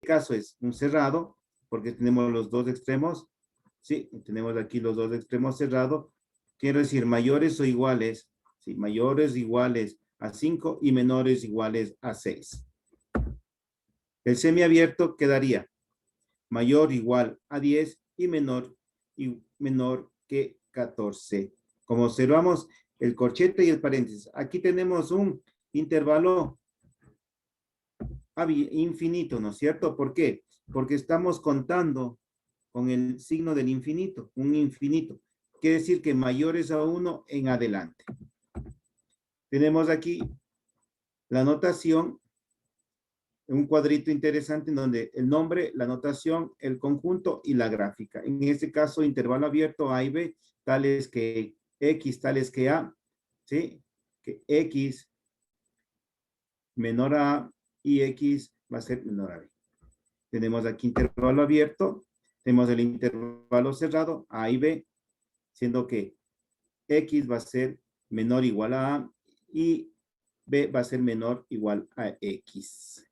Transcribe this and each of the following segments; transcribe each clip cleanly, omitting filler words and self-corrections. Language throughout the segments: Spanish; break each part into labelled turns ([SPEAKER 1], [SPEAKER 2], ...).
[SPEAKER 1] caso es un cerrado, porque tenemos los dos extremos, ¿sí? Tenemos aquí los dos extremos cerrados. Quiero decir, mayores o iguales, ¿sí? Mayores iguales a 5 y menores iguales a 6. El semiabierto quedaría mayor o igual a 10 y menor que 14. Como observamos, el corchete y el paréntesis. Aquí tenemos un intervalo infinito, ¿no es cierto? ¿Por qué? Porque estamos contando con el signo del infinito, un infinito. Quiere decir que mayores a 1 en adelante. Tenemos aquí la notación, un cuadrito interesante en donde el nombre, la notación, el conjunto y la gráfica. En este caso, intervalo abierto A y B, tales que X, tales que A, ¿sí? Que X menor a A y X va a ser menor a B. Tenemos aquí intervalo abierto, tenemos el intervalo cerrado, A y B, siendo que X va a ser menor o igual a A y B va a ser menor o igual a X.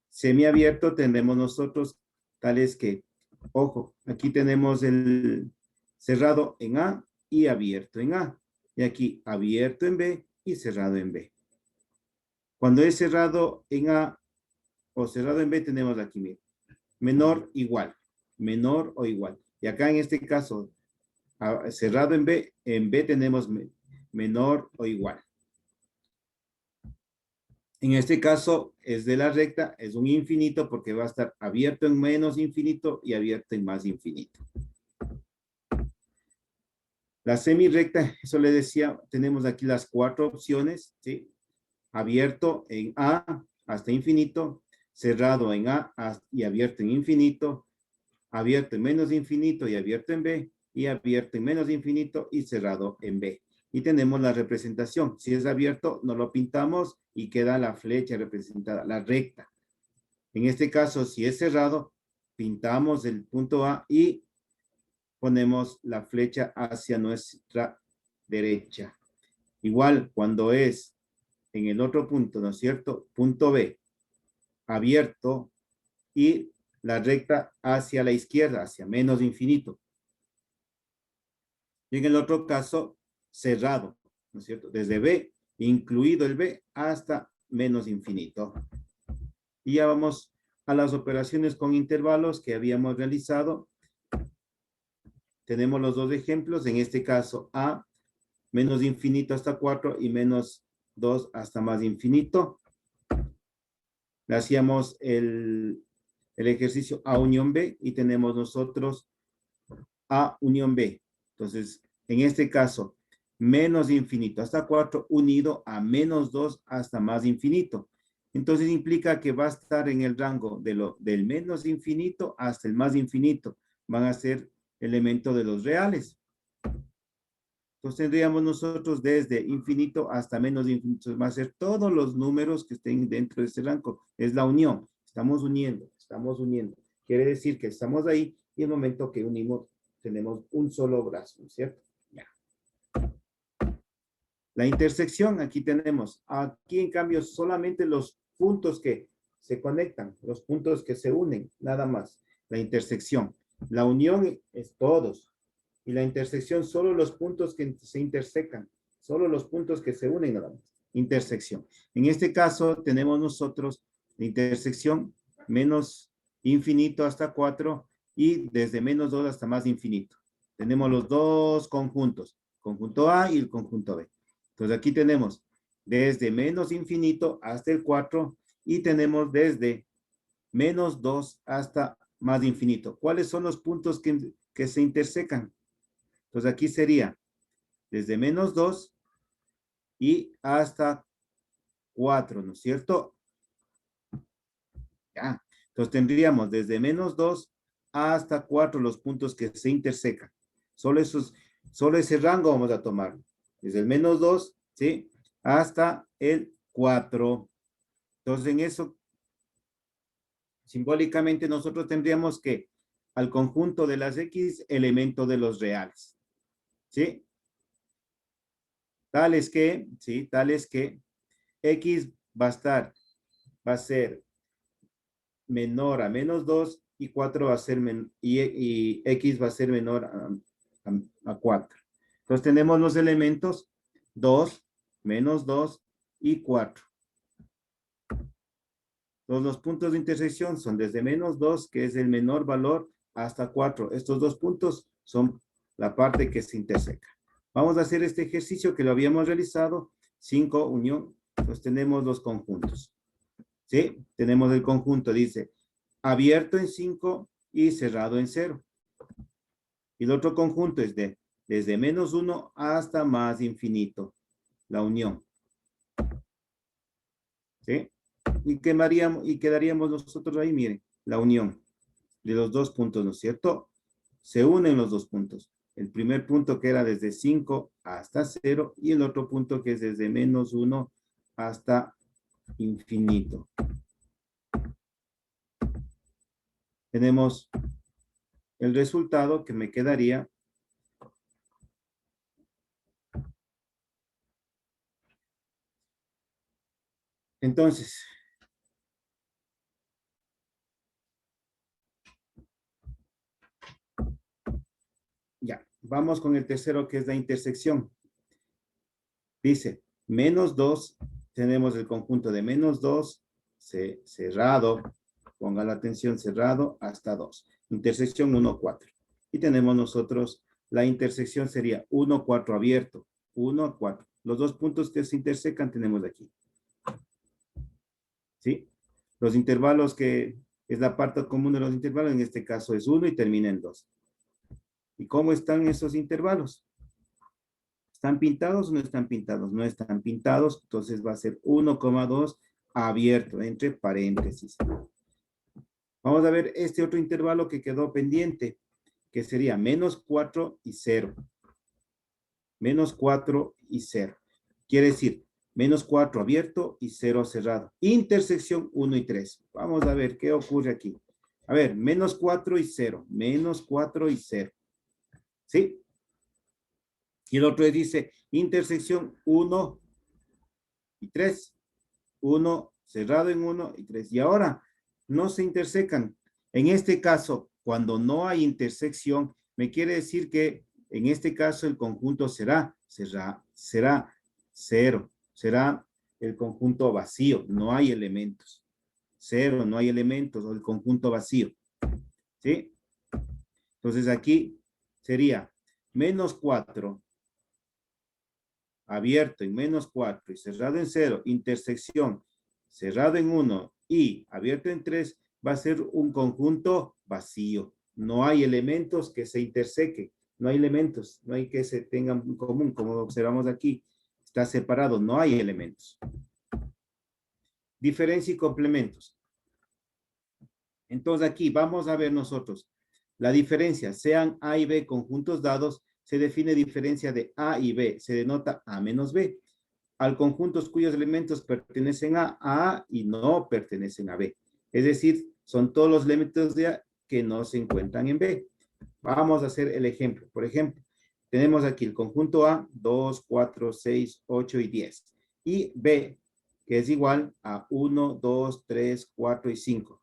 [SPEAKER 1] Semiabierto tendremos nosotros tales que, ojo, aquí tenemos el cerrado en A y abierto en A. Y aquí abierto en B y cerrado en B. Cuando es cerrado en A o cerrado en B, tenemos aquí, miren, menor menor o igual. Y acá en este caso, cerrado en B tenemos menor o igual. En este caso es de la recta, es un infinito porque va a estar abierto en menos infinito y abierto en más infinito. La semirrecta, eso le decía, tenemos aquí las 4 opciones, ¿sí? Abierto en A hasta infinito, cerrado en A y abierto en infinito, abierto en menos infinito y abierto en B, y abierto en menos infinito y cerrado en B. Y tenemos la representación. Si es abierto, no lo pintamos y queda la flecha representada, la recta. En este caso, si es cerrado, pintamos el punto A y ponemos la flecha hacia nuestra derecha. Igual, cuando es en el otro punto, ¿no es cierto? Punto B, abierto y la recta hacia la izquierda, hacia menos infinito. Y en el otro caso, cerrado, ¿no es cierto? Desde B, incluido el B, hasta menos infinito. Y ya vamos a las operaciones con intervalos que habíamos realizado. Tenemos los dos ejemplos, en este caso A, menos infinito hasta 4 y menos 2 hasta más infinito. Le hacíamos el ejercicio A unión B y tenemos nosotros A unión B. Entonces, en este caso, menos infinito hasta 4 unido a menos 2 hasta más infinito. Entonces implica que va a estar en el rango del menos infinito hasta el más infinito. Van a ser elementos de los reales. Entonces tendríamos nosotros desde infinito hasta menos infinito. Va a ser todos los números que estén dentro de este rango. Es la unión. Estamos uniendo, estamos uniendo. Quiere decir que estamos ahí y en el momento que unimos tenemos un solo brazo, ¿cierto? Ya. La intersección, aquí tenemos. Aquí en cambio solamente los puntos que se conectan, los puntos que se unen, nada más. La intersección. La unión es todos. Y la intersección, solo los puntos que se intersecan, solo los puntos que se unen nada más. Intersección. En este caso tenemos nosotros la intersección menos infinito hasta 4 y desde menos 2 hasta más infinito. Tenemos los dos conjuntos, conjunto A y el conjunto B. Entonces aquí tenemos desde menos infinito hasta el 4 y tenemos desde menos 2 hasta más infinito. ¿Cuáles son los puntos que se intersecan? Entonces aquí sería desde menos 2 y hasta 4, ¿no es cierto? Ya. Entonces tendríamos desde menos 2 hasta 4 los puntos que se intersecan. Solo ese rango vamos a tomar. Desde el menos 2, ¿sí? Hasta el 4. Entonces en eso, simbólicamente nosotros tendríamos que al conjunto de las X, elemento de los reales. ¿Sí? Tales que, ¿sí? Tales que X va a ser menor a menos 2 y 4 va a ser, y X va a ser menor a 4. Entonces tenemos los elementos 2, menos 2 y 4. Entonces los puntos de intersección son desde menos 2, que es el menor valor, hasta 4. Estos dos puntos son la parte que se interseca. Vamos a hacer este ejercicio que lo habíamos realizado. 5 unión. Pues tenemos los conjuntos. ¿Sí? Tenemos el conjunto, dice, abierto en 5 y cerrado en 0. Y el otro conjunto es desde menos 1 hasta más infinito. La unión. ¿Sí? Y quedaríamos nosotros ahí, miren, la unión de los dos puntos, ¿no es cierto? Se unen los dos puntos. El primer punto que era desde 5 hasta 0 y el otro punto que es desde menos 1 hasta infinito. Tenemos el resultado que me quedaría entonces. Ya, vamos con el tercero que es la intersección. Dice, menos 2, tenemos el conjunto de menos 2, cerrado, ponga la atención, cerrado, hasta 2. Intersección 1, 4. Y tenemos nosotros, la intersección sería 1, 4 abierto, 1, 4. Los dos puntos que se intersecan tenemos aquí. ¿Sí? Los intervalos que es la parte común de los intervalos, en este caso es 1 y termina en 2. ¿Y cómo están esos intervalos? ¿Están pintados o no están pintados? No están pintados, entonces va a ser 1,2 abierto entre paréntesis. Vamos a ver este otro intervalo que quedó pendiente, que sería menos 4 y 0. Menos 4 y 0. Quiere decir, menos 4 abierto y 0 cerrado. Intersección 1 y 3. Vamos a ver qué ocurre aquí. A ver, menos 4 y 0. Menos 4 y 0. ¿Sí? Y el otro dice intersección 1 y 3. 1 cerrado en 1 y 3. Y ahora no se intersecan. En este caso, cuando no hay intersección, me quiere decir que en este caso el conjunto será 0. Será el conjunto vacío. No hay elementos. 0, no hay elementos, o el conjunto vacío. ¿Sí? Entonces aquí sería menos 4 abierto en menos 4 y cerrado en 0, intersección cerrado en 1 y abierto en 3, va a ser un conjunto vacío. No hay elementos que se intersequen, no hay elementos, no hay que se tengan en común, como observamos aquí. Está separado, no hay elementos. Diferencia y complementos. Entonces aquí vamos a ver nosotros la diferencia, sean A y B conjuntos dados, se define diferencia de A y B, se denota A menos B. Al conjuntos cuyos elementos pertenecen a A y no pertenecen a B. Es decir, son todos los elementos de A que no se encuentran en B. Vamos a hacer el ejemplo. Por ejemplo, tenemos aquí el conjunto A, 2, 4, 6, 8 y 10. Y B, que es igual a 1, 2, 3, 4 y 5.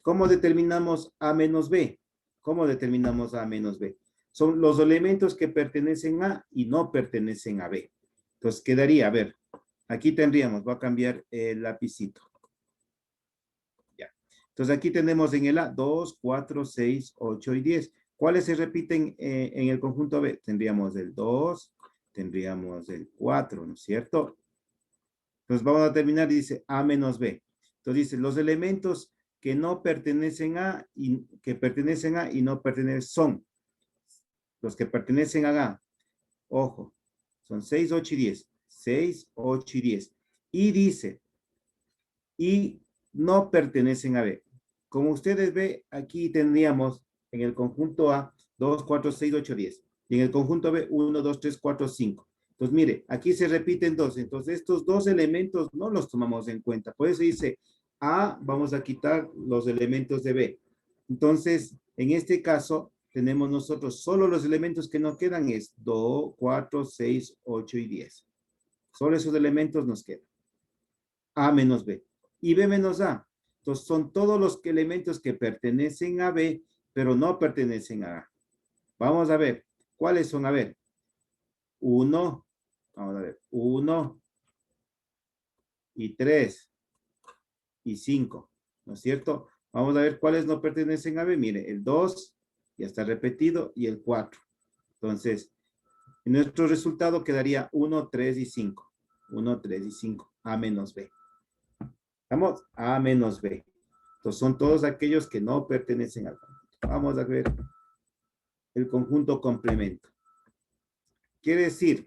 [SPEAKER 1] ¿Cómo determinamos A menos B? ¿Cómo determinamos A menos B? Son los elementos que pertenecen a y no pertenecen a B. Entonces quedaría, a ver, aquí tendríamos, voy a cambiar el lapicito. Ya. Entonces aquí tenemos en el A 2, 4, 6, 8 y 10. ¿Cuáles se repiten en el conjunto B? Tendríamos el 2, tendríamos el 4, ¿no es cierto? Entonces vamos a terminar y dice A menos B. Entonces dice, los elementos que no pertenecen a y que pertenecen a y no pertenecen son los que pertenecen a A. Ojo, son 6, 8 y 10. 6, 8 y 10. Y dice, y no pertenecen a B. Como ustedes ven, aquí tendríamos en el conjunto A 2, 4, 6, 8, 10. Y en el conjunto B 1, 2, 3, 4, 5. Entonces, mire, aquí se repiten dos. Entonces, estos dos elementos no los tomamos en cuenta. Por eso dice A, vamos a quitar los elementos de B. Entonces, en este caso, tenemos nosotros solo los elementos que nos quedan es 2, 4, 6, 8 y 10. Solo esos elementos nos quedan. A menos B. Y B menos A. Entonces, son todos los elementos que pertenecen a B, pero no pertenecen a A. Vamos a ver, ¿cuáles son? A ver, 1, vamos a ver, 1 y 3 y 5, ¿no es cierto? Vamos a ver cuáles no pertenecen a B. Mire, el 2 ya está repetido y el 4. Entonces, nuestro resultado quedaría 1, 3 y 5. 1, 3 y 5. A menos B. ¿Estamos? A menos B. Entonces, son todos aquellos que no pertenecen al conjunto. Vamos a ver el conjunto complemento. Quiere decir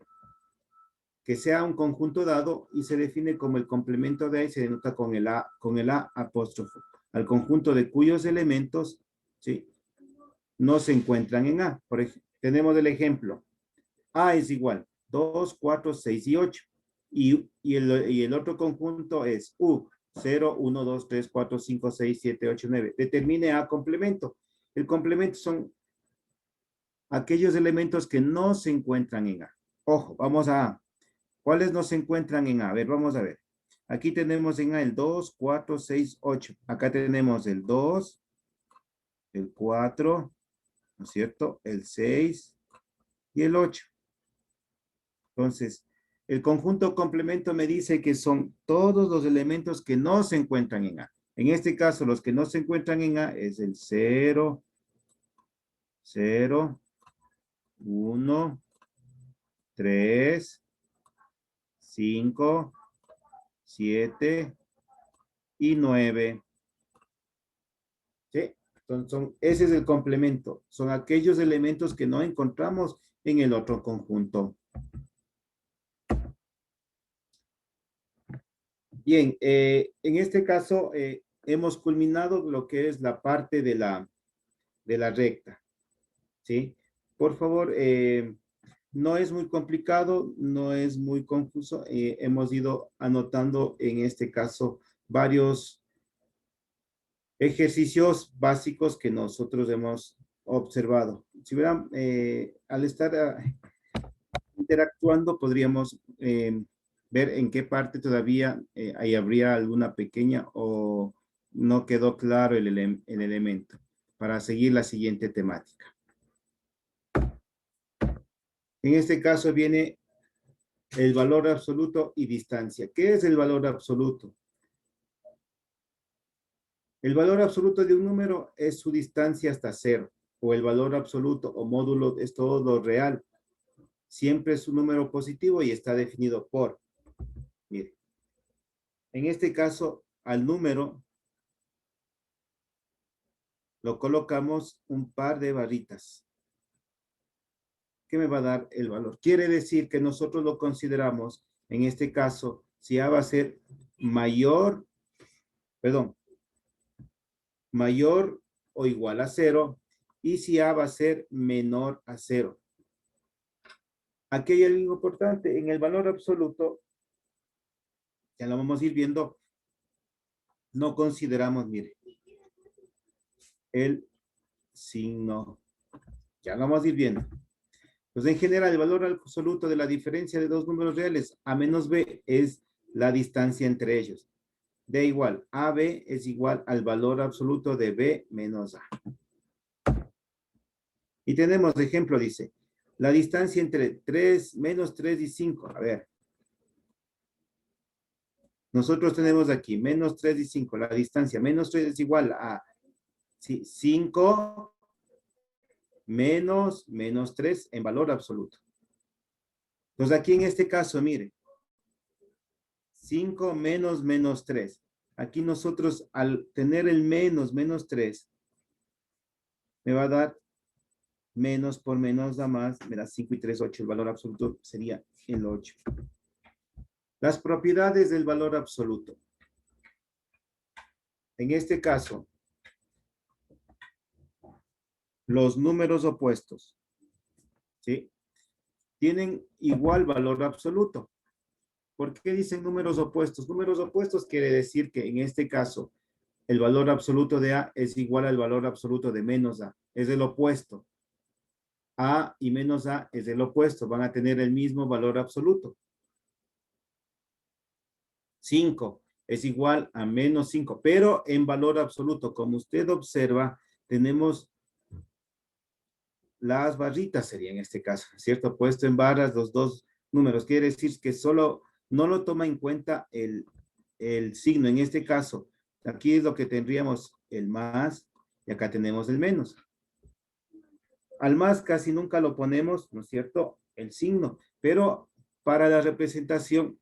[SPEAKER 1] que sea un conjunto dado y se define como el complemento de A y se denota con el A apóstrofo. Al conjunto de cuyos elementos, ¿sí?, no se encuentran en A. Por ejemplo, tenemos el ejemplo. A es igual 2, 4, 6 y 8. Y el otro conjunto es U, 0, 1, 2, 3, 4, 5, 6, 7, 8, 9. Determine A complemento. El complemento son aquellos elementos que no se encuentran en A. Ojo, vamos a A. ¿Cuáles no se encuentran en A? A ver, vamos a ver. Aquí tenemos en A el 2, 4, 6, 8. Acá tenemos el 2, el 4, ¿no es cierto? El 6 y el 8. Entonces, el conjunto complemento me dice que son todos los elementos que no se encuentran en A. En este caso, los que no se encuentran en A es el 0, 0, 1, 3, 5, 7 y 9. ¿Sí? Entonces, ese es el complemento. Son aquellos elementos que no encontramos en el otro conjunto. Bien, en este caso hemos culminado lo que es la parte de la recta. ¿Sí? Por favor, no es muy complicado, no es muy confuso. Hemos ido anotando en este caso varios ejercicios básicos que nosotros hemos observado. Si hubieran, al estar interactuando, podríamos ver en qué parte todavía ahí habría alguna pequeña o no quedó claro el elemento para seguir la siguiente temática. En este caso viene el valor absoluto y distancia. ¿Qué es el valor absoluto? El valor absoluto de un número es su distancia hasta cero, o el valor absoluto o módulo es todo lo real. Siempre es un número positivo y está definido por, mire, en este caso al número lo colocamos un par de barritas. ¿Qué me va a dar el valor? Quiere decir que nosotros lo consideramos, en este caso, si A va a ser mayor o igual a 0, y si A va a ser menor a 0. Aquí hay algo importante, en el valor absoluto, ya lo vamos a ir viendo, no consideramos, mire, el signo. Ya lo vamos a ir viendo. Pues en general, el valor absoluto de la diferencia de dos números reales, A menos B, es la distancia entre ellos. D igual, AB es igual al valor absoluto de B menos A. Y tenemos ejemplo, dice, la distancia entre 3, menos 3 y 5. A ver. Nosotros tenemos aquí menos 3 y 5. La distancia menos 3 es igual a 5 menos 3 en valor absoluto. Entonces aquí en este caso, mire, 5 menos 3. Aquí nosotros al tener el menos 3, me va a dar menos por menos da más, me da 5 y 3, 8. El valor absoluto sería el 8. Las propiedades del valor absoluto. En este caso, los números opuestos, ¿sí?, tienen igual valor absoluto. ¿Por qué dicen números opuestos? Números opuestos quiere decir que en este caso, el valor absoluto de A es igual al valor absoluto de menos A. Es el opuesto. A y menos A es el opuesto. Van a tener el mismo valor absoluto. 5 es igual a menos 5, pero en valor absoluto, como usted observa, tenemos las barritas, sería en este caso, ¿cierto? Puesto en barras los dos números, quiere decir que solo no lo toma en cuenta el signo, en este caso, aquí es lo que tendríamos el más, y acá tenemos el menos. Al más casi nunca lo ponemos, ¿no es cierto? El signo, pero para la representación,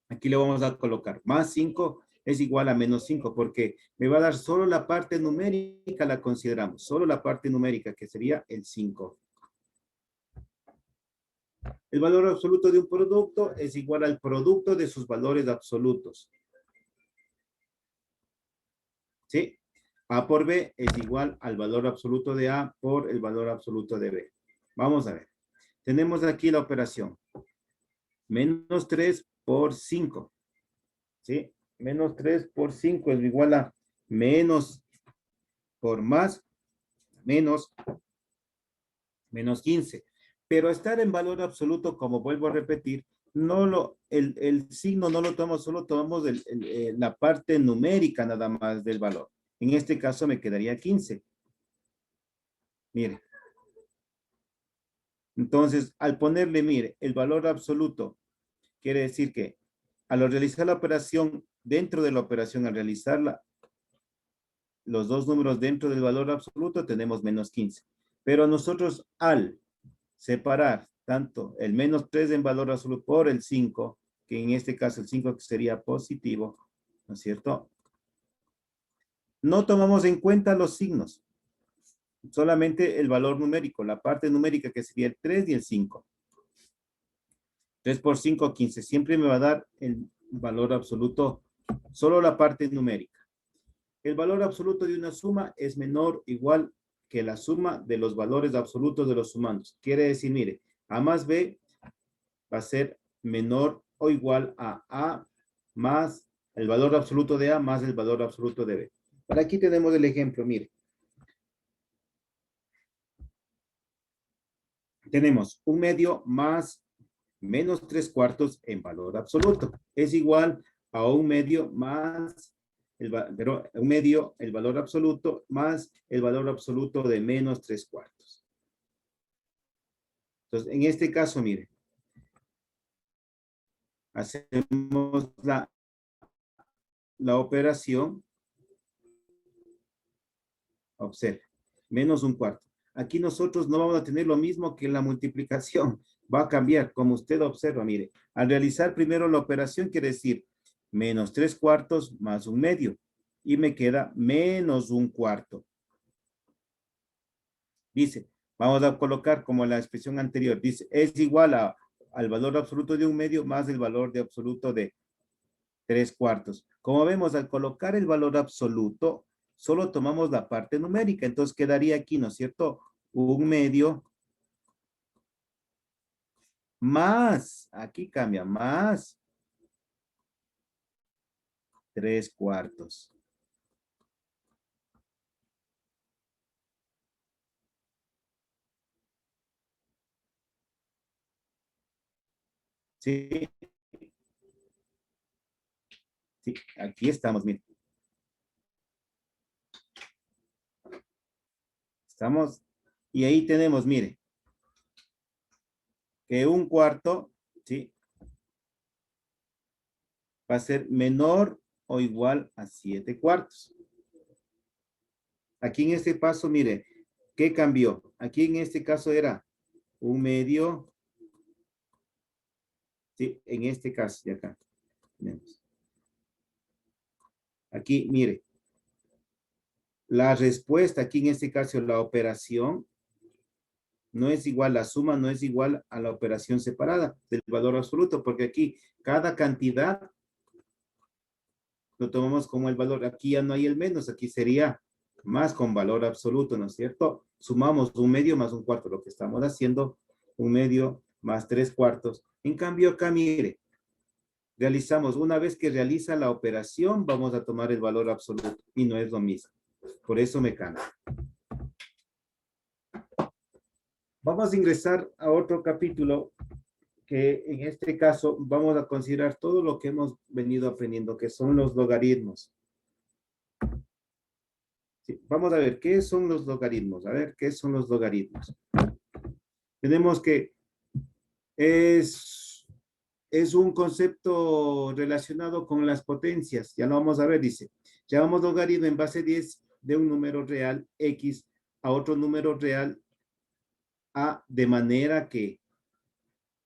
[SPEAKER 1] aquí le vamos a colocar más 5 es igual a menos 5, porque me va a dar solo la parte numérica, la consideramos, solo la parte numérica, que sería el 5. El valor absoluto de un producto es igual al producto de sus valores absolutos. ¿Sí? A por B es igual al valor absoluto de A por el valor absoluto de B. Vamos a ver. Tenemos aquí la operación. Menos 3 por 5. ¿Sí? Menos 3 por 5 es igual a menos por más, menos 15. Pero estar en valor absoluto, como vuelvo a repetir, el signo no lo tomamos, solo tomamos la parte numérica nada más del valor. En este caso me quedaría 15. Mire. Entonces, al ponerle, mire, el valor absoluto, quiere decir que al realizar la operación, dentro de la operación, al realizarla, los dos números dentro del valor absoluto, tenemos menos 15. Pero nosotros al separar tanto el menos 3 en valor absoluto por el 5, que en este caso el 5 sería positivo, ¿no es cierto? No tomamos en cuenta los signos, solamente el valor numérico, la parte numérica que sería el 3 y el 5. 3 por 5, 15. Siempre me va a dar el valor absoluto, solo la parte numérica. El valor absoluto de una suma es menor o igual que la suma de los valores absolutos de los sumandos. Quiere decir, mire, A más B va a ser menor o igual a A más el valor absoluto de A más el valor absoluto de B. Por aquí tenemos el ejemplo, mire. Tenemos un medio más menos 3/4 en valor absoluto. Es igual a un medio más, un medio, el valor absoluto, más el valor absoluto de menos 3/4. Entonces, en este caso, mire, hacemos la operación, observe, menos 1/4. Aquí nosotros no vamos a tener lo mismo que la multiplicación. Va a cambiar, como usted observa, mire. Al realizar primero la operación, quiere decir menos 3/4 más un medio. Y me queda menos 1/4. Dice, vamos a colocar como la expresión anterior. Dice, es igual al valor absoluto de un medio más el valor de absoluto de 3/4. Como vemos, al colocar el valor absoluto, solo tomamos la parte numérica. Entonces quedaría aquí, ¿no es cierto? Un medio más, aquí cambia, más 3/4. ¿Sí? Sí, aquí estamos, miren. Estamos, y ahí tenemos, mire, que 1/4, ¿sí? Va a ser menor o igual a 7/4. Aquí en este paso, mire, ¿qué cambió? Aquí en este caso era un medio, ¿sí? En este caso, de acá, tenemos. Aquí, mire, la respuesta, aquí en este caso, la operación, no es igual, la suma no es igual a la operación separada del valor absoluto, porque aquí cada cantidad lo tomamos como el valor. Aquí ya no hay el menos, aquí sería más con valor absoluto, ¿no es cierto? Sumamos un medio más 1/4, lo que estamos haciendo, un medio más 3/4. En cambio acá, mire, realizamos, una vez que realiza la operación, vamos a tomar el valor absoluto y no es lo mismo. Por eso me cambia. Vamos a ingresar a otro capítulo que en este caso vamos a considerar todo lo que hemos venido aprendiendo, que son los logaritmos. Sí, vamos a ver, ¿qué son los logaritmos? A ver, ¿qué son los logaritmos? Tenemos que es un concepto relacionado con las potencias. Ya lo vamos a ver, dice. Llamamos logaritmo en base 10 de un número real X a otro número real A, de manera que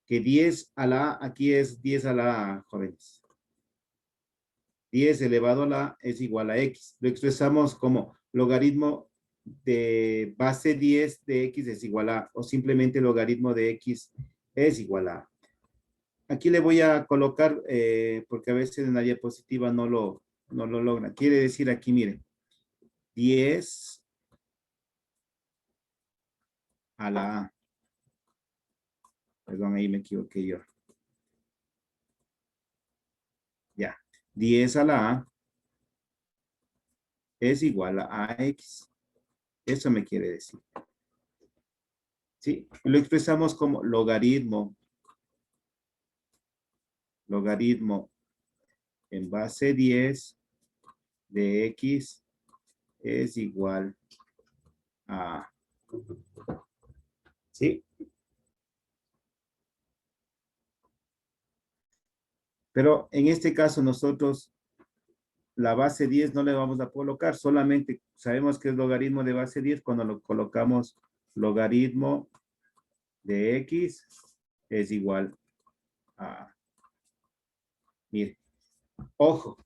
[SPEAKER 1] 10 a la A, aquí es 10 a la A, jóvenes. 10 elevado a la A es igual a X. Lo expresamos como logaritmo de base 10 de X es igual a, o simplemente logaritmo de X es igual a. Aquí le voy a colocar, porque a veces en la diapositiva no lo logra. Quiere decir aquí, miren, 10 a la A. Perdón, ahí me equivoqué yo. Ya. 10 a la A es igual a X. Eso me quiere decir. ¿Sí? Lo expresamos como logaritmo. Logaritmo en base 10 de X es igual a. ¿Sí? Pero en este caso nosotros la base 10 no le vamos a colocar, solamente sabemos que es logaritmo de base 10 cuando lo colocamos logaritmo de X es igual a. Mire, ojo,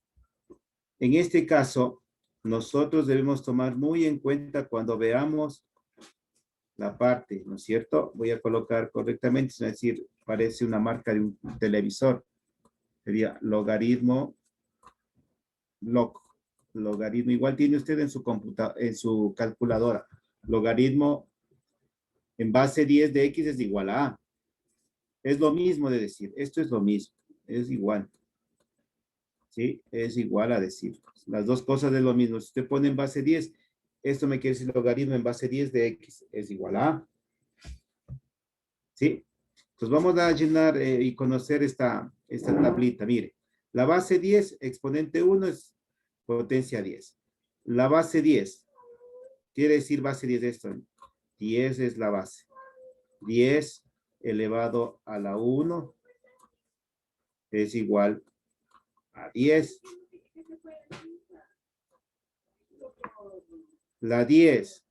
[SPEAKER 1] en este caso nosotros debemos tomar muy en cuenta cuando veamos la parte, ¿no es cierto? Voy a colocar correctamente, es decir, parece una marca de un televisor. Sería logaritmo, logaritmo, igual tiene usted en su calculadora. Logaritmo en base 10 de X es igual a A. Es lo mismo de decir, esto es lo mismo, es igual. ¿Sí? Es igual a decir. Las dos cosas es lo mismo. Si usted pone en base 10, esto me quiere decir logaritmo en base 10 de X es igual a A. ¿Sí? Entonces vamos a llenar y conocer esta tablita. Mire, la base 10, exponente 1 es potencia 10. La base 10, quiere decir base 10 de esto. 10 es la base. 10 elevado a la 1 es igual a 10. La 10,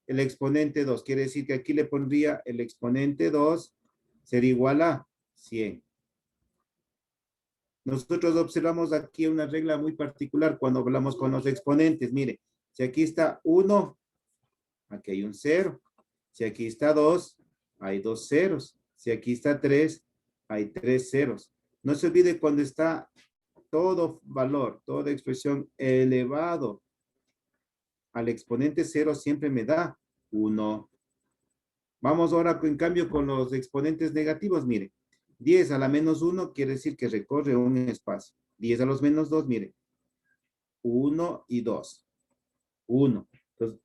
[SPEAKER 1] el exponente 2, quiere decir que aquí le pondría el exponente 2 sería igual a 100. Nosotros observamos aquí una regla muy particular cuando hablamos con los exponentes. Mire, si aquí está 1, aquí hay un 0. Si aquí está 2, hay 2 ceros. Si aquí está 3, hay 3 ceros. No se olvide cuando está todo valor, toda expresión elevado al exponente 0 siempre me da 1. Vamos ahora, en cambio, con los exponentes negativos. Mire, 10 a la menos 1 quiere decir que recorre un espacio. 10 a los menos 2, mire, 1 y 2. 1. Entonces,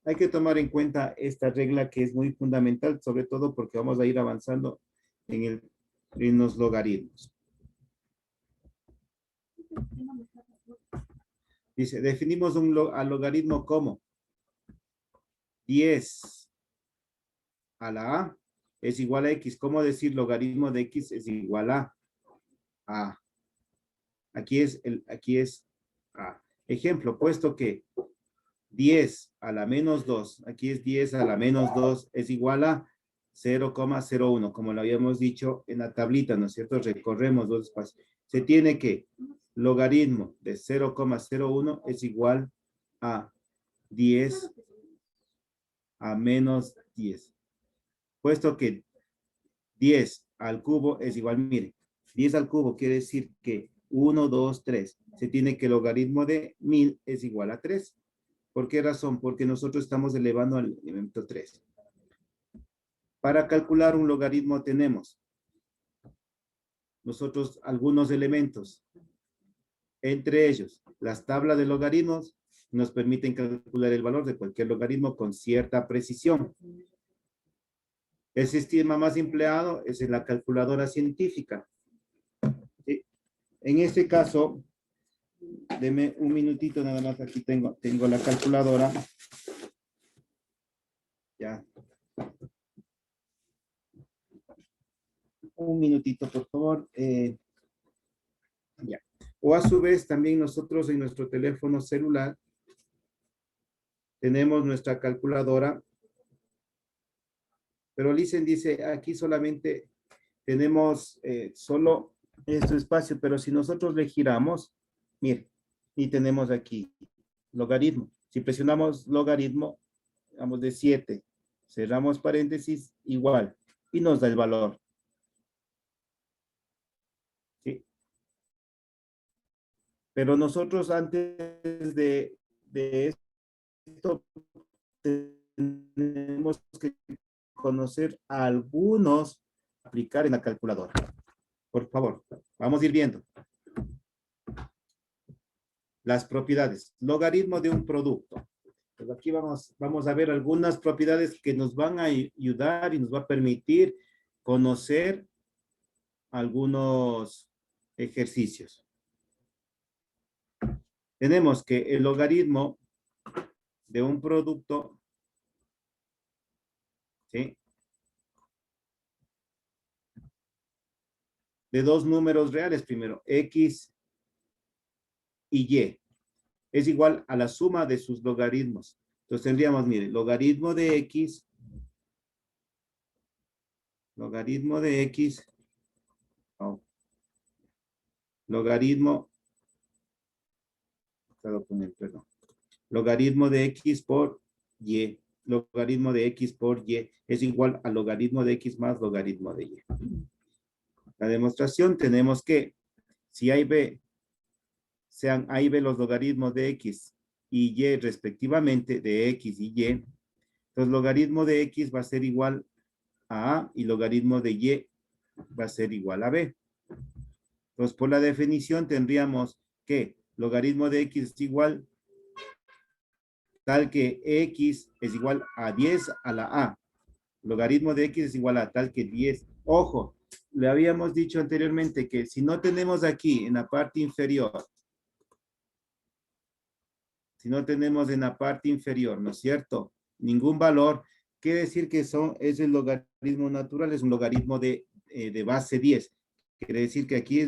[SPEAKER 1] hay que tomar en cuenta esta regla que es muy fundamental, sobre todo porque vamos a ir avanzando en los logaritmos. Dice, definimos al logaritmo como 10 a la A es igual a X. ¿Cómo decir logaritmo de X es igual a A? Aquí es A. Ejemplo, puesto que 10 a la menos 2, aquí es 10 a la menos 2, es igual a 0,01, como lo habíamos dicho en la tablita, ¿no es cierto? Recorremos dos espacios. Se tiene que logaritmo de 0,01 es igual a 10 a menos 10. Puesto que 10 al cubo es igual, mire, 10 al cubo quiere decir que 1, 2, 3. Se tiene que el logaritmo de 1000 es igual a 3. ¿Por qué razón? Porque nosotros estamos elevando al elemento 3. Para calcular un logaritmo tenemos nosotros algunos elementos. Entre ellos, las tablas de logaritmos nos permiten calcular el valor de cualquier logaritmo con cierta precisión. El sistema más empleado es en la calculadora científica. ¿Sí? En este caso, deme un minutito nada más. Aquí tengo la calculadora. Ya. Un minutito, por favor. Ya. O a su vez, también nosotros en nuestro teléfono celular tenemos nuestra calculadora. Pero Lisen dice, aquí solamente tenemos solo este espacio, pero si nosotros le giramos, mire, y tenemos aquí logaritmo. Si presionamos logaritmo, vamos de 7, cerramos paréntesis, igual, y nos da el valor. ¿Sí? Pero nosotros antes de esto tenemos que conocer algunos aplicar en la calculadora. Por favor, vamos a ir viendo. Las propiedades. Logaritmo de un producto. Pues aquí vamos a ver algunas propiedades que nos van a ayudar y nos va a permitir conocer algunos ejercicios. Tenemos que el logaritmo de un producto, ¿sí?, de dos números reales primero, X y Y, es igual a la suma de sus logaritmos. Entonces tendríamos, mire, logaritmo de X, oh, logaritmo, perdón, logaritmo de X por Y, logaritmo de X por Y es igual a logaritmo de X más logaritmo de Y. La demostración tenemos que, si A y B, sean A y B los logaritmos de X y Y respectivamente, de X y Y, entonces logaritmo de X va a ser igual a A y logaritmo de Y va a ser igual a B. Entonces, por la definición tendríamos que logaritmo de X es igual tal que X es igual a 10 a la A. Logaritmo de X es igual a tal que 10. Ojo, le habíamos dicho anteriormente que si no tenemos aquí en la parte inferior, ¿no es cierto?, ningún valor, quiere decir que es el logaritmo natural, es un logaritmo de base 10. Quiere decir que aquí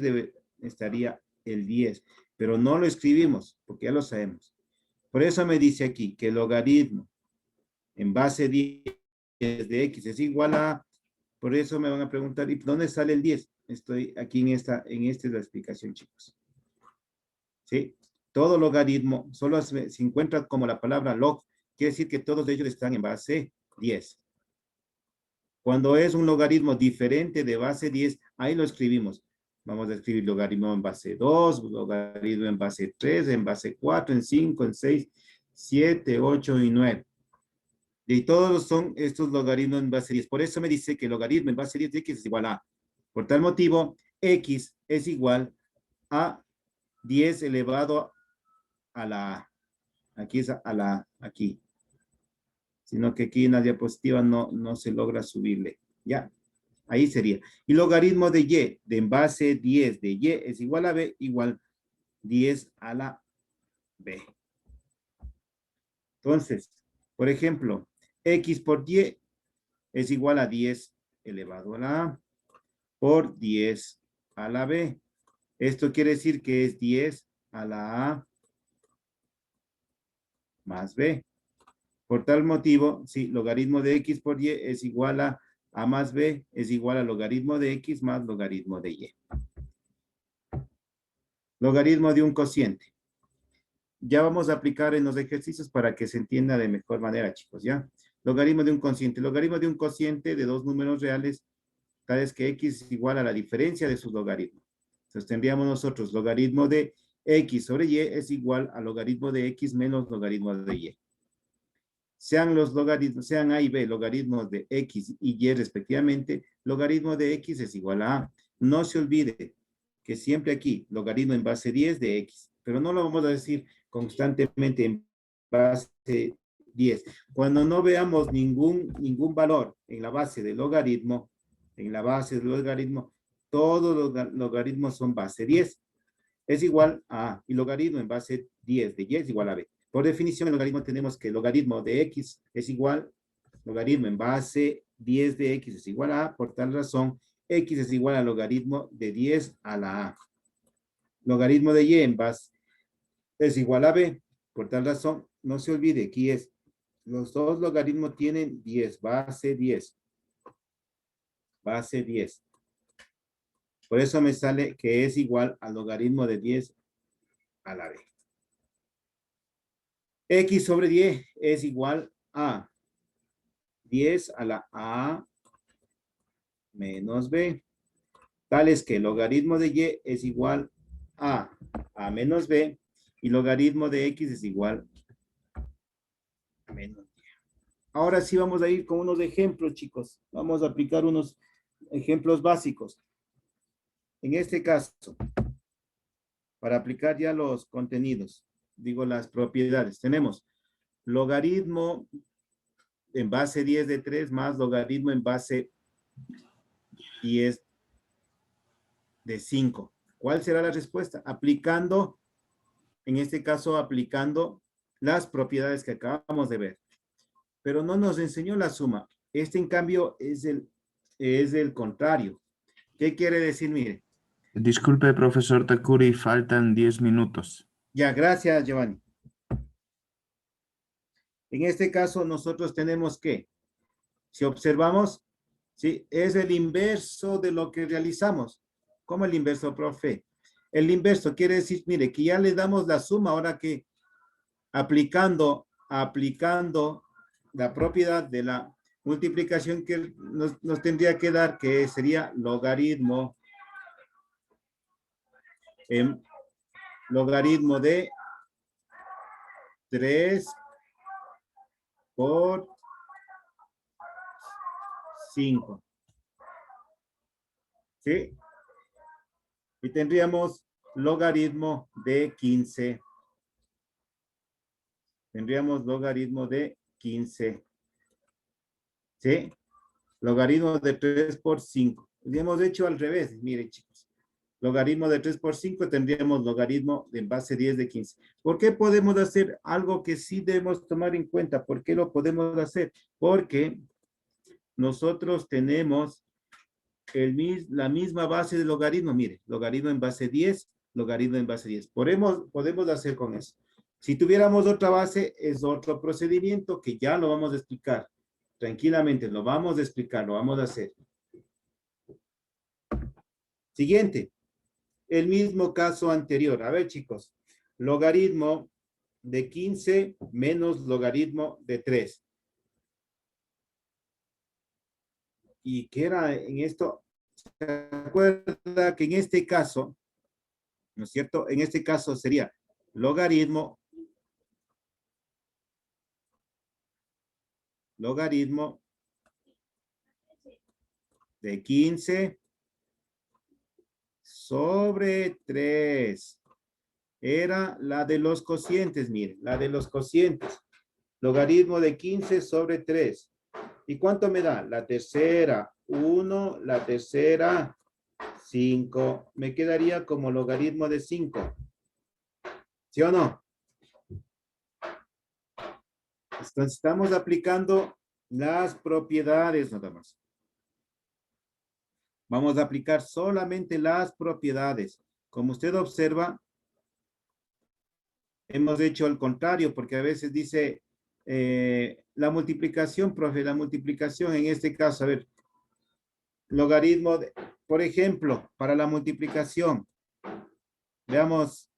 [SPEAKER 1] estaría el 10, pero no lo escribimos porque ya lo sabemos. Por eso me dice aquí que el logaritmo en base 10 de X es igual a, por eso me van a preguntar, ¿y dónde sale el 10? Estoy aquí en esta es la explicación, chicos. ¿Sí? Todo logaritmo, solo se encuentra como la palabra log, quiere decir que todos ellos están en base 10. Cuando es un logaritmo diferente de base 10, ahí lo escribimos. Vamos a escribir logaritmo en base 2, logaritmo en base 3, en base 4, en 5, en 6, 7, 8 y 9. Y todos son estos logaritmos en base 10. Por eso me dice que el logaritmo en base 10 de X es igual a. Por tal motivo, X es igual a 10 elevado a la A. Aquí es a la A, aquí. Sino que aquí en la diapositiva no se logra subirle. Ya, ahí sería. Y logaritmo de Y, de en base 10 de Y es igual a B, igual 10 a la B. Entonces, por ejemplo, X por Y es igual a 10 elevado a la A por 10 a la B. Esto quiere decir que es 10 a la A más B. Por tal motivo, sí, logaritmo de X por Y es igual a más B, es igual a logaritmo de X más logaritmo de Y. Logaritmo de un cociente. Ya vamos a aplicar en los ejercicios para que se entienda de mejor manera, chicos, ¿ya? Logaritmo de un cociente. Logaritmo de un cociente de dos números reales, tales que X es igual a la diferencia de sus logaritmos. Entonces tendríamos nosotros logaritmo de X sobre Y es igual a logaritmo de X menos logaritmo de Y. Sean los logaritmos, sean A y B logaritmos de X y Y respectivamente, logaritmo de X es igual a A. No se olvide que siempre aquí, logaritmo en base 10 de X, pero no lo vamos a decir constantemente en base 10. Cuando no veamos ningún valor en la base del logaritmo, todos los logaritmos son base 10. Es igual a, y logaritmo en base 10 de y es igual a b. Por definición, el logaritmo tenemos que el logaritmo de x es igual, logaritmo en base 10 de x es igual a a, por tal razón, x es igual al logaritmo de 10 a la a. Logaritmo de y en base es igual a b, por tal razón, no se olvide, aquí es, los dos logaritmos tienen 10, base 10. Base 10. Por eso me sale que es igual al logaritmo de 10 a la b. X sobre 10 es igual a 10 a la a menos b. Tal es que el logaritmo de y es igual a menos b y logaritmo de x es igual a menos y. Ahora sí vamos a ir con unos ejemplos, chicos. Vamos a aplicar unos ejemplos básicos. En este caso, para aplicar ya los contenidos, digo las propiedades, tenemos logaritmo en base 10 de 3 más logaritmo en base 10 de 5. ¿Cuál será la respuesta? Aplicando, en este caso, aplicando las propiedades que acabamos de ver. Pero no nos enseñó la suma. Este, en cambio, es el contrario. ¿Qué quiere decir? Mire.
[SPEAKER 2] Disculpe, profesor Takuri, faltan 10 minutos.
[SPEAKER 1] Ya, gracias, Giovanni. En este caso, nosotros tenemos que, si observamos, ¿sí? Es el inverso de lo que realizamos. ¿Cómo el inverso, profe? El inverso quiere decir, mire, que ya le damos la suma, ahora que aplicando la propiedad de la multiplicación que nos tendría que dar, que sería logaritmo logaritmo de 3 por 5. ¿Sí? Y tendríamos logaritmo de 15. Tendríamos logaritmo de 15. ¿Sí? Logaritmo de 3 por 5. Lo hemos hecho al revés, miren, chicos. Logaritmo de 3 por 5 tendríamos logaritmo de base 10 de 15. ¿Por qué podemos hacer algo que sí debemos tomar en cuenta? ¿Por qué lo podemos hacer? Porque nosotros tenemos la misma base de logaritmo. Mire, logaritmo en base 10, logaritmo en base 10. Podemos hacer con eso. Si tuviéramos otra base, es otro procedimiento que ya lo vamos a explicar. Tranquilamente, lo vamos a explicar, lo vamos a hacer. Siguiente. El mismo caso anterior. A ver, chicos. Logaritmo de 15 menos logaritmo de 3. ¿Y qué era en esto? ¿Se acuerda que en este caso, ¿no es cierto? En este caso sería logaritmo de 15 sobre 3. Era la de los cocientes, miren, la de los cocientes. Logaritmo de 15 sobre 3. ¿Y cuánto me da? La tercera, 1, la tercera, 5. Me quedaría como logaritmo de 5. ¿Sí o no? Entonces, estamos aplicando las propiedades nada más. Vamos a aplicar solamente las propiedades. Como usted observa, hemos hecho al contrario, porque a veces dice la multiplicación, profe, la multiplicación en este caso, a ver, logaritmo, por ejemplo, para la multiplicación, veamos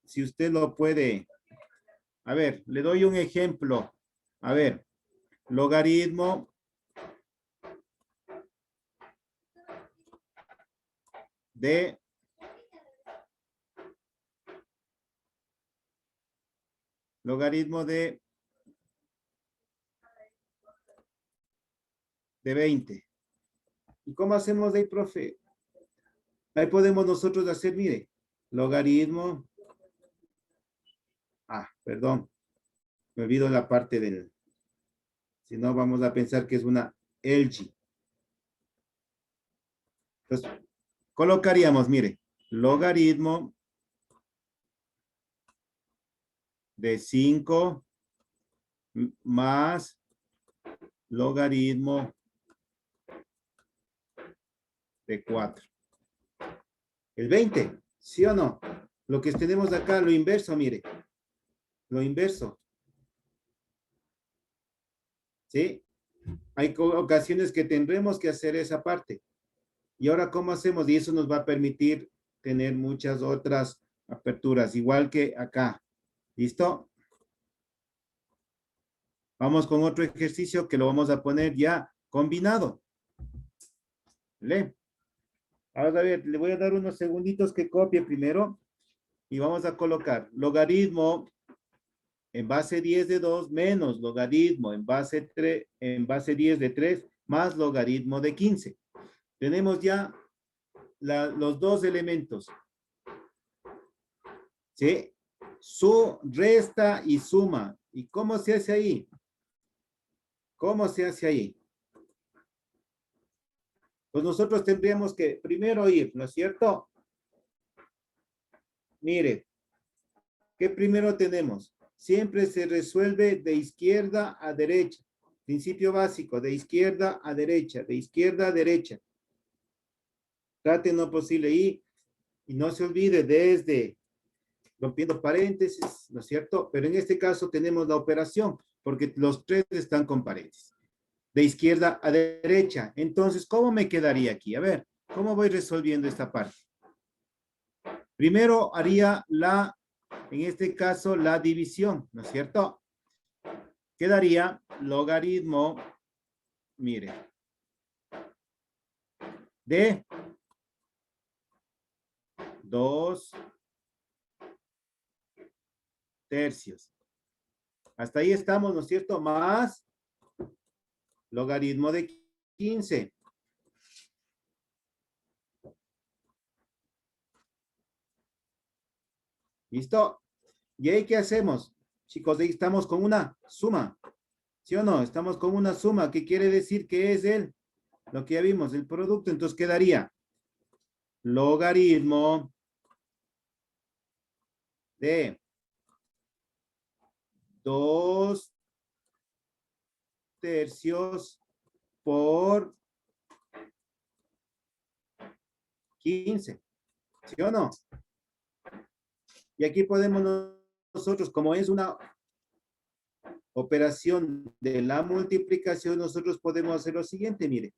[SPEAKER 1] si usted lo puede. A ver, le doy un ejemplo. A ver, logaritmo de logaritmo de 20. ¿Y cómo hacemos de ahí, profe? Ahí podemos nosotros hacer, mire, logaritmo, perdón, Me olvido la parte del, si no vamos a pensar que es una LG. Entonces, colocaríamos, mire, logaritmo de 5 más logaritmo de 4. El 20, ¿sí o no? Lo que tenemos acá, lo inverso, mire. Lo inverso. ¿Sí? Hay ocasiones que tendremos que hacer esa parte. Y ahora, ¿cómo hacemos? Y eso nos va a permitir tener muchas otras aperturas, igual que acá. ¿Listo? Vamos con otro ejercicio que lo vamos a poner ya combinado. ¿Le? Ahora, a ver, le voy a dar unos segunditos que copie primero. Y vamos a colocar logaritmo en base 10 de 2 menos logaritmo en base 3, en base 10 de 3 más logaritmo de 15. Tenemos ya los dos elementos. ¿Sí? Su, resta y suma. ¿Y cómo se hace ahí? ¿Cómo se hace ahí? Pues nosotros tendríamos que primero ir, ¿no es cierto? Mire, ¿qué primero tenemos? Siempre se resuelve de izquierda a derecha. Principio básico, de izquierda a derecha, de izquierda a derecha. Trate en lo posible y no se olvide desde rompiendo paréntesis, ¿no es cierto? Pero en este caso tenemos la operación, porque los tres están con paréntesis. De izquierda a derecha. Entonces, ¿cómo me quedaría aquí? A ver, ¿cómo voy resolviendo esta parte? Primero haría en este caso, la división, ¿no es cierto? Quedaría logaritmo, mire, de 2 tercios. Hasta ahí estamos, ¿no es cierto? Más logaritmo de 15. ¿Listo? ¿Y ahí qué hacemos? Chicos, ahí estamos con una suma. ¿Sí o no? Estamos con una suma. ¿Qué quiere decir que es lo que ya vimos, el producto? Entonces quedaría logaritmo de 2 tercios por 15. ¿Sí o no? Y aquí podemos nosotros, como es una operación de la multiplicación, nosotros podemos hacer lo siguiente, mire.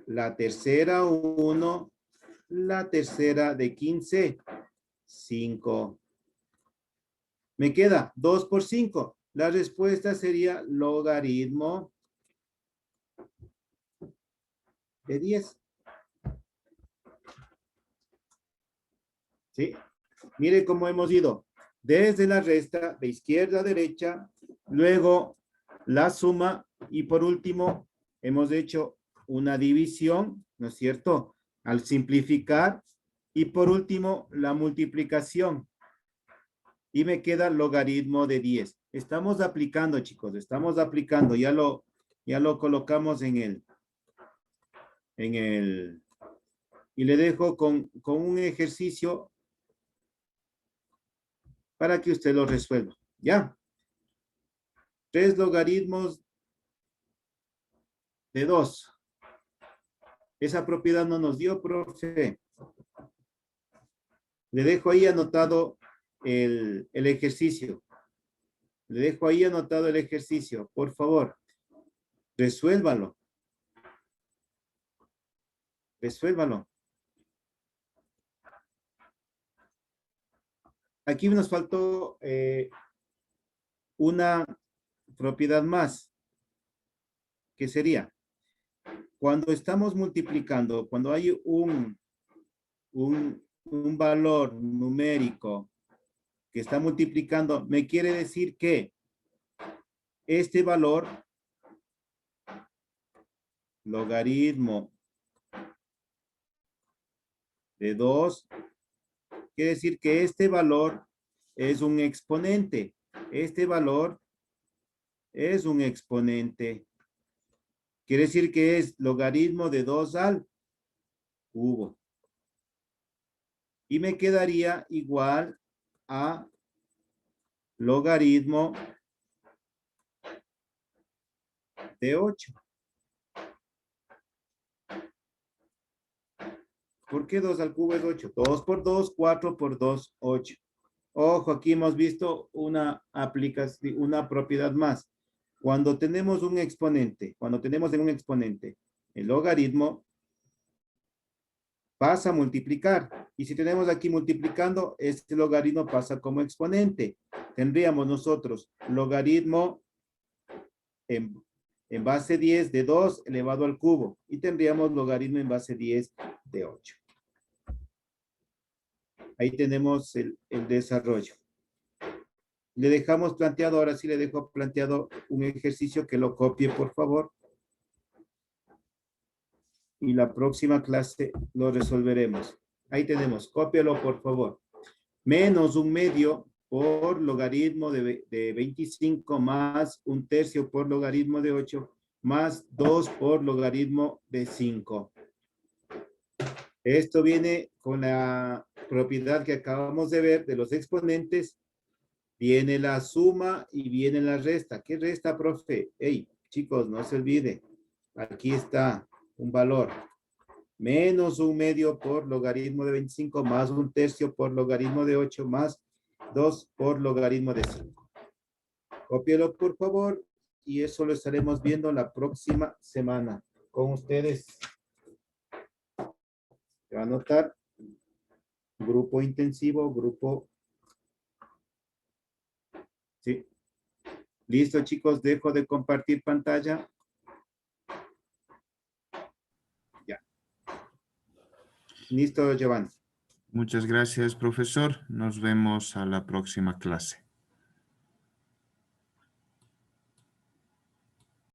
[SPEAKER 1] La tercera 1, la tercera de 15, 5. Me queda 2 por 5. La respuesta sería logaritmo de 10. ¿Sí? Mire cómo hemos ido desde la resta de izquierda a derecha, luego la suma y por último hemos hecho una división, ¿no es cierto? Al simplificar y por último la multiplicación y me queda logaritmo de 10. Estamos aplicando, chicos, estamos aplicando, ya lo colocamos en y le dejo con un ejercicio para que usted lo resuelva. ¿Ya? 3 logaritmos de 2. Esa propiedad no nos dio, profe. Le dejo ahí anotado el ejercicio. Le dejo ahí anotado el ejercicio. Por favor, resuélvalo. Resuélvalo. Aquí nos faltó una propiedad más, que sería, cuando estamos multiplicando, cuando hay un valor numérico que está multiplicando, me quiere decir que este valor, logaritmo de 2, quiere decir que este valor es un exponente. Este valor es un exponente. Quiere decir que es logaritmo de 2 al cubo. Y me quedaría igual a logaritmo de 8. ¿Por qué 2 al cubo es 8? 2 por 2, 4 por 2, 8. Ojo, aquí hemos visto una aplicación, una propiedad más. Cuando tenemos un exponente, el logaritmo pasa a multiplicar. Y si tenemos aquí multiplicando, este logaritmo pasa como exponente. Tendríamos nosotros logaritmo en base 10 de 2 elevado al cubo. Y tendríamos logaritmo en base 10 de 8. Ahí tenemos el desarrollo. Le dejamos planteado, ahora sí le dejo planteado un ejercicio que lo copie, por favor. Y la próxima clase lo resolveremos. Ahí tenemos, cópialo, por favor. Menos 1/2 por logaritmo de 25 más 1/3 por logaritmo de 8 más 2 por logaritmo de 5. Esto viene con la propiedad que acabamos de ver de los exponentes. Viene la suma y viene la resta. ¿Qué resta, profe? Hey, chicos, no se olvide. Aquí está un valor. Menos 1/2 por logaritmo de 25 más 1/3 por logaritmo de 8 más 2 por logaritmo de 5. Cópielo, por favor, y eso lo estaremos viendo la próxima semana con ustedes. Se va a anotar grupo intensivo, grupo... Sí. Listo, chicos, dejo de compartir pantalla. Ya. Listo, Giovanni.
[SPEAKER 2] Muchas gracias, profesor. Nos vemos a la próxima clase.